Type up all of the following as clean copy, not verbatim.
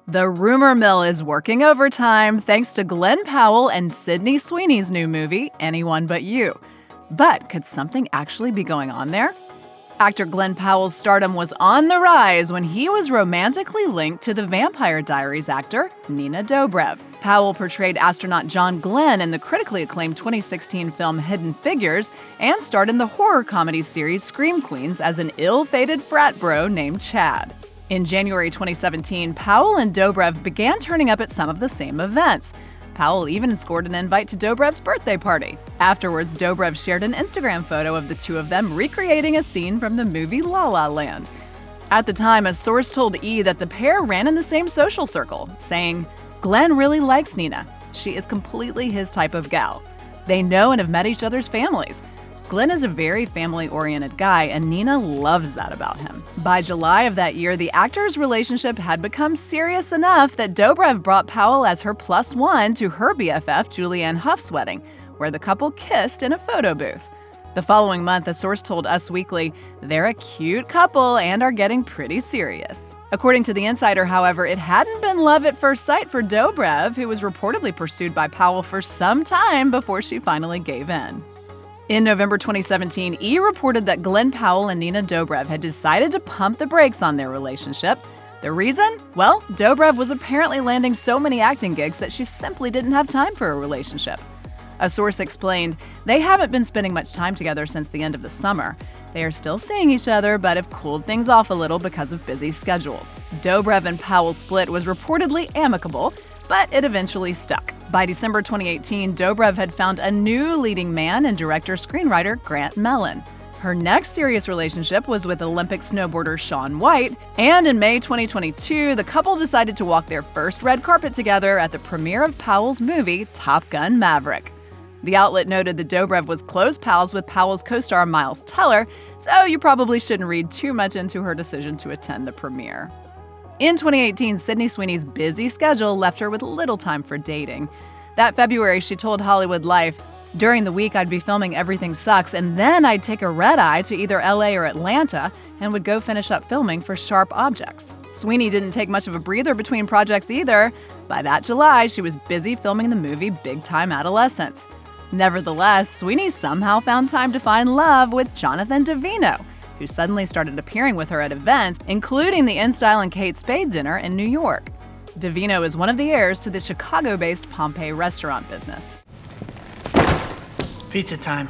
The rumor mill is working overtime thanks to Glen Powell and Sydney Sweeney's new movie, Anyone But You. But could something actually be going on there? Actor Glen Powell's stardom was on the rise when he was romantically linked to the Vampire Diaries actor Nina Dobrev. Powell portrayed astronaut John Glenn in the critically acclaimed 2016 film Hidden Figures and starred in the horror comedy series Scream Queens as an ill-fated frat bro named Chad. In January 2017, Powell and Dobrev began turning up at some of the same events. Powell even scored an invite to Dobrev's birthday party. Afterwards, Dobrev shared an Instagram photo of the two of them recreating a scene from the movie La La Land. At the time, a source told E! That the pair ran in the same social circle, saying, "Glenn really likes Nina. She is completely his type of gal. They know and have met each other's families. Glenn is a very family-oriented guy, and Nina loves that about him." By July of that year, the actors' relationship had become serious enough that Dobrev brought Powell as her +1 to her BFF Julianne Hough's wedding, where the couple kissed in a photo booth. The following month, a source told Us Weekly, "They're a cute couple and are getting pretty serious." According to The Insider, however, it hadn't been love at first sight for Dobrev, who was reportedly pursued by Powell for some time before she finally gave in. In November 2017, E! reported that Glen Powell and Nina Dobrev had decided to pump the brakes on their relationship. The reason? Well, Dobrev was apparently landing so many acting gigs that she simply didn't have time for a relationship. A source explained, "They haven't been spending much time together since the end of the summer. They are still seeing each other, but have cooled things off a little because of busy schedules." Dobrev and Powell's split was reportedly amicable, but it eventually stuck. By December 2018, Dobrev had found a new leading man and director-screenwriter Grant Mellon. Her next serious relationship was with Olympic snowboarder Shaun White, and in May 2022, the couple decided to walk their first red carpet together at the premiere of Powell's movie Top Gun: Maverick. The outlet noted that Dobrev was close pals with Powell's co-star Miles Teller, so you probably shouldn't read too much into her decision to attend the premiere. In 2018, Sydney Sweeney's busy schedule left her with little time for dating. That February, she told Hollywood Life, "During the week, I'd be filming Everything Sucks, and then I'd take a red-eye to either LA or Atlanta and would go finish up filming for Sharp Objects." Sweeney didn't take much of a breather between projects either. By that July, she was busy filming the movie Big Time Adolescence. Nevertheless, Sweeney somehow found time to find love with Jonathan Davino, who suddenly started appearing with her at events, including the InStyle and Kate Spade dinner in New York. Davino is one of the heirs to the Chicago-based Pompeii restaurant business. Pizza time.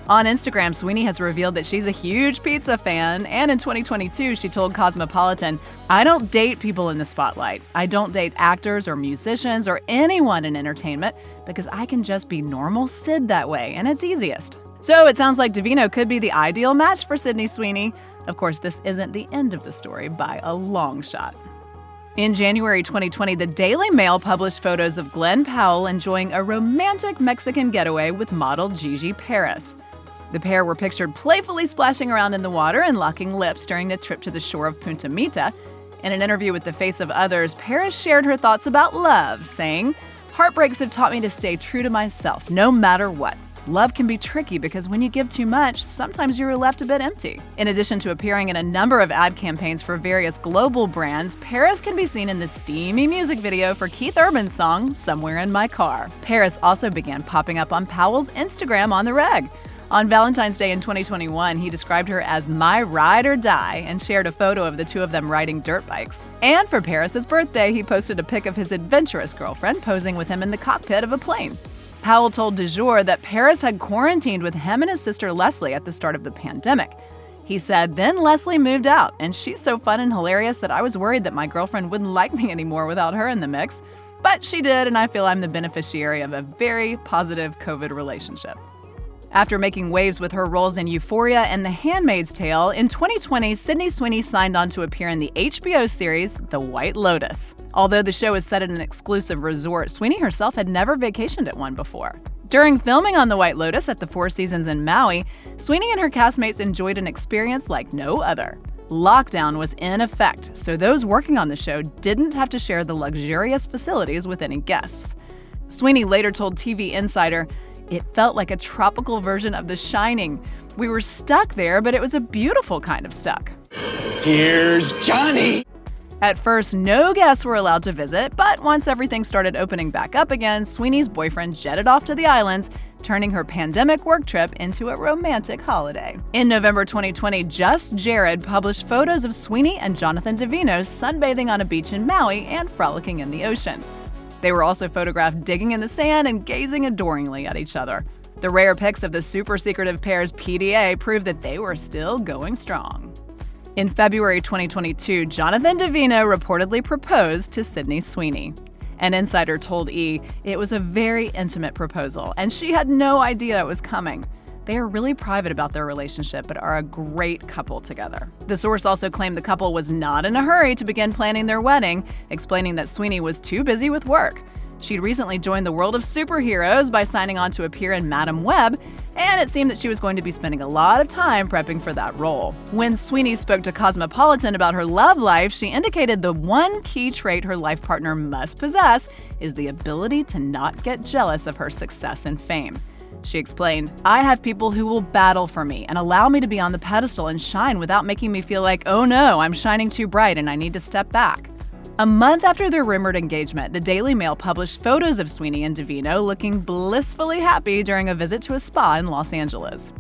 On Instagram, Sweeney has revealed that she's a huge pizza fan, and in 2022, she told Cosmopolitan, "I don't date people in the spotlight. I don't date actors or musicians or anyone in entertainment because I can just be normal Sid that way, and it's easiest." So it sounds like Davino could be the ideal match for Sydney Sweeney. Of course, this isn't the end of the story by a long shot. In January 2020, the Daily Mail published photos of Glen Powell enjoying a romantic Mexican getaway with model Gigi Paris. The pair were pictured playfully splashing around in the water and locking lips during a trip to the shore of Punta Mita. In an interview with The Face of Others, Paris shared her thoughts about love, saying, "Heartbreaks have taught me to stay true to myself, no matter what. Love can be tricky because when you give too much, sometimes you're left a bit empty." In addition to appearing in a number of ad campaigns for various global brands, Paris can be seen in the steamy music video for Keith Urban's song, Somewhere in My Car. Paris also began popping up on Powell's Instagram on the reg. On Valentine's Day in 2021, he described her as "my ride or die" and shared a photo of the two of them riding dirt bikes. And for Paris's birthday, he posted a pic of his adventurous girlfriend posing with him in the cockpit of a plane. Powell told Du Jour that Paris had quarantined with him and his sister Leslie at the start of the pandemic. He said, "Then Leslie moved out, and she's so fun and hilarious that I was worried that my girlfriend wouldn't like me anymore without her in the mix. But she did, and I feel I'm the beneficiary of a very positive COVID relationship." After making waves with her roles in Euphoria and The Handmaid's Tale, in 2020, Sydney Sweeney signed on to appear in the HBO series The White Lotus. Although the show is set at an exclusive resort, Sweeney herself had never vacationed at one before. During filming on The White Lotus at the Four Seasons in Maui, Sweeney and her castmates enjoyed an experience like no other. Lockdown was in effect, so those working on the show didn't have to share the luxurious facilities with any guests. Sweeney later told TV Insider, "It felt like a tropical version of The Shining. We were stuck there, but it was a beautiful kind of stuck." Here's Johnny. At first, no guests were allowed to visit, but once everything started opening back up again, Sweeney's boyfriend jetted off to the islands, turning her pandemic work trip into a romantic holiday. In November 2020, Just Jared published photos of Sweeney and Jonathan Davino sunbathing on a beach in Maui and frolicking in the ocean. They were also photographed digging in the sand and gazing adoringly at each other. The rare pics of the super secretive pair's PDA proved that they were still going strong. In February 2022, Jonathan Davino reportedly proposed to Sydney Sweeney. An insider told E! It was a very intimate proposal, and she had no idea it was coming. They are really private about their relationship, but are a great couple together. The source also claimed the couple was not in a hurry to begin planning their wedding, explaining that Sweeney was too busy with work. She'd recently joined the world of superheroes by signing on to appear in Madam Web, and it seemed that she was going to be spending a lot of time prepping for that role. When Sweeney spoke to Cosmopolitan about her love life, she indicated the one key trait her life partner must possess is the ability to not get jealous of her success and fame. She explained, "I have people who will battle for me and allow me to be on the pedestal and shine without making me feel like, oh no, I'm shining too bright and I need to step back." A month after their rumored engagement, the Daily Mail published photos of Sweeney and Davino looking blissfully happy during a visit to a spa in Los Angeles.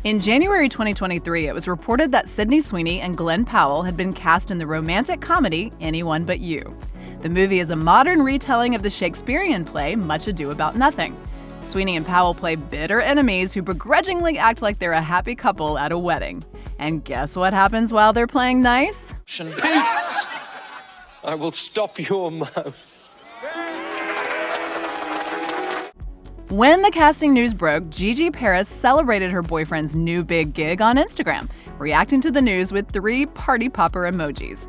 In January 2023, it was reported that Sydney Sweeney and Glen Powell had been cast in the romantic comedy Anyone But You. The movie is a modern retelling of the Shakespearean play Much Ado About Nothing. Sweeney and Powell play bitter enemies who begrudgingly act like they're a happy couple at a wedding. And guess what happens while they're playing nice? Peace! I will stop your mouth. When the casting news broke, Gigi Paris celebrated her boyfriend's new big gig on Instagram, reacting to the news with 3 party popper emojis.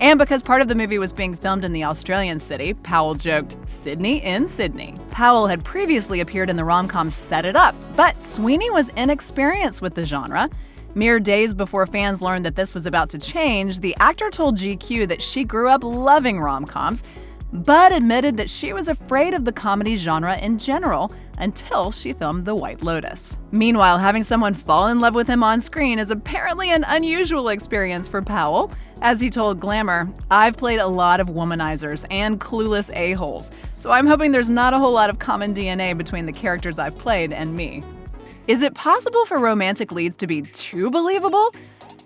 And because part of the movie was being filmed in the Australian city, Powell joked, "Sydney in Sydney." Powell had previously appeared in the rom-com Set It Up, but Sweeney was inexperienced with the genre. Mere days before fans learned that this was about to change, the actor told GQ that she grew up loving rom-coms, but admitted that she was afraid of the comedy genre in general until she filmed The White Lotus. Meanwhile, having someone fall in love with him on screen is apparently an unusual experience for Powell. As he told Glamour, "I've played a lot of womanizers and clueless a-holes, so I'm hoping there's not a whole lot of common DNA between the characters I've played and me." Is it possible for romantic leads to be too believable?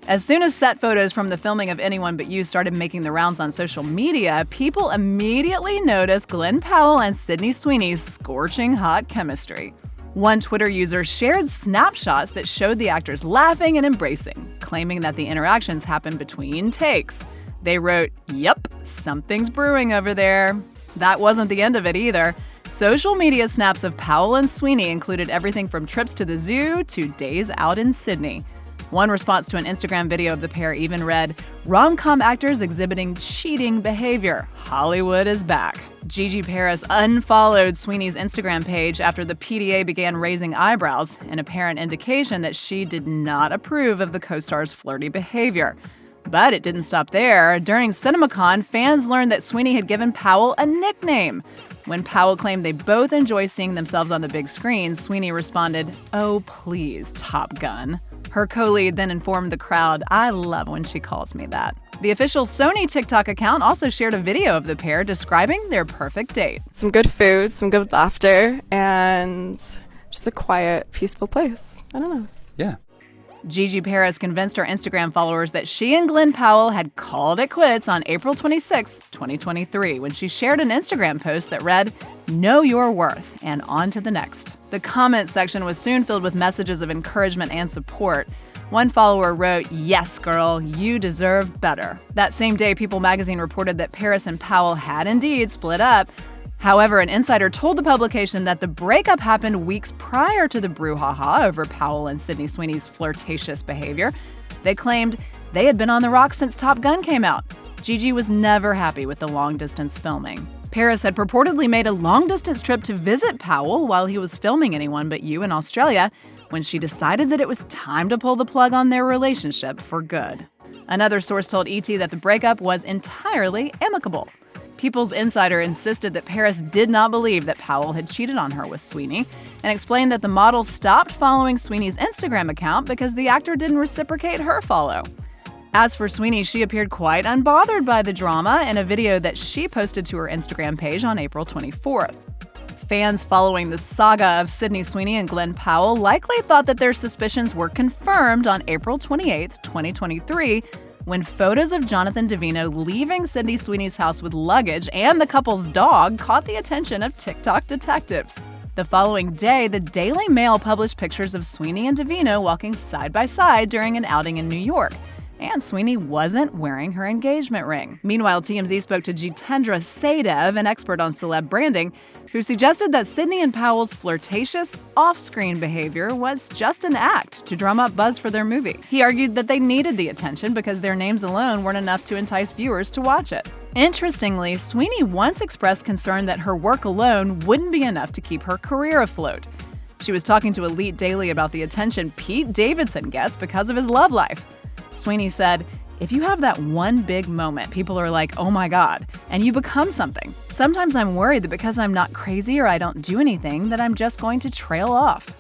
As soon as set photos from the filming of Anyone But You started making the rounds on social media, people immediately noticed Glen Powell and Sydney Sweeney's scorching hot chemistry. One Twitter user shared snapshots that showed the actors laughing and embracing, claiming that the interactions happened between takes. They wrote, "Yep, something's brewing over there." That wasn't the end of it either. Social media snaps of Powell and Sweeney included everything from trips to the zoo to days out in Sydney. One response to an Instagram video of the pair even read, "Rom-com actors exhibiting cheating behavior. Hollywood is back." Gigi Paris unfollowed Sweeney's Instagram page after the PDA began raising eyebrows, an apparent indication that she did not approve of the co-star's flirty behavior. But it didn't stop there. During CinemaCon, fans learned that Sweeney had given Powell a nickname. When Powell claimed they both enjoy seeing themselves on the big screen, Sweeney responded, "Oh, please, Top Gun." Her co-lead then informed the crowd, "I love when she calls me that." The official Sony TikTok account also shared a video of the pair describing their perfect date. Some good food, some good laughter, and just a quiet, peaceful place. I don't know. Yeah. Gigi Paris convinced her Instagram followers that she and Glen Powell had called it quits on April 26, 2023, when she shared an Instagram post that read, "Know your worth, and on to the next." The comment section was soon filled with messages of encouragement and support. One follower wrote, "Yes, girl, you deserve better." That same day, People magazine reported that Paris and Powell had indeed split up. However, an insider told the publication that the breakup happened weeks prior to the brouhaha over Powell and Sydney Sweeney's flirtatious behavior. They claimed they had been on the rocks since Top Gun came out. Gigi was never happy with the long-distance filming. Paris had purportedly made a long-distance trip to visit Powell while he was filming Anyone But You in Australia, when she decided that it was time to pull the plug on their relationship for good. Another source told ET that the breakup was entirely amicable. People's Insider insisted that Paris did not believe that Powell had cheated on her with Sweeney, and explained that the model stopped following Sweeney's Instagram account because the actor didn't reciprocate her follow. As for Sweeney, she appeared quite unbothered by the drama in a video that she posted to her Instagram page on April 24th. Fans following the saga of Sydney Sweeney and Glen Powell likely thought that their suspicions were confirmed on April 28, 2023, when photos of Jonathan Davino leaving Sydney Sweeney's house with luggage and the couple's dog caught the attention of TikTok detectives. The following day, the Daily Mail published pictures of Sweeney and Davino walking side by side during an outing in New York. And Sweeney wasn't wearing her engagement ring. Meanwhile, TMZ spoke to Jitendra Sadev, an expert on celeb branding, who suggested that Sydney and Powell's flirtatious, off-screen behavior was just an act to drum up buzz for their movie. He argued that they needed the attention because their names alone weren't enough to entice viewers to watch it. Interestingly, Sweeney once expressed concern that her work alone wouldn't be enough to keep her career afloat. She was talking to Elite Daily about the attention Pete Davidson gets because of his love life. Sweeney said, "If you have that one big moment, people are like, oh my God, and you become something. Sometimes I'm worried that because I'm not crazy or I don't do anything, that I'm just going to trail off."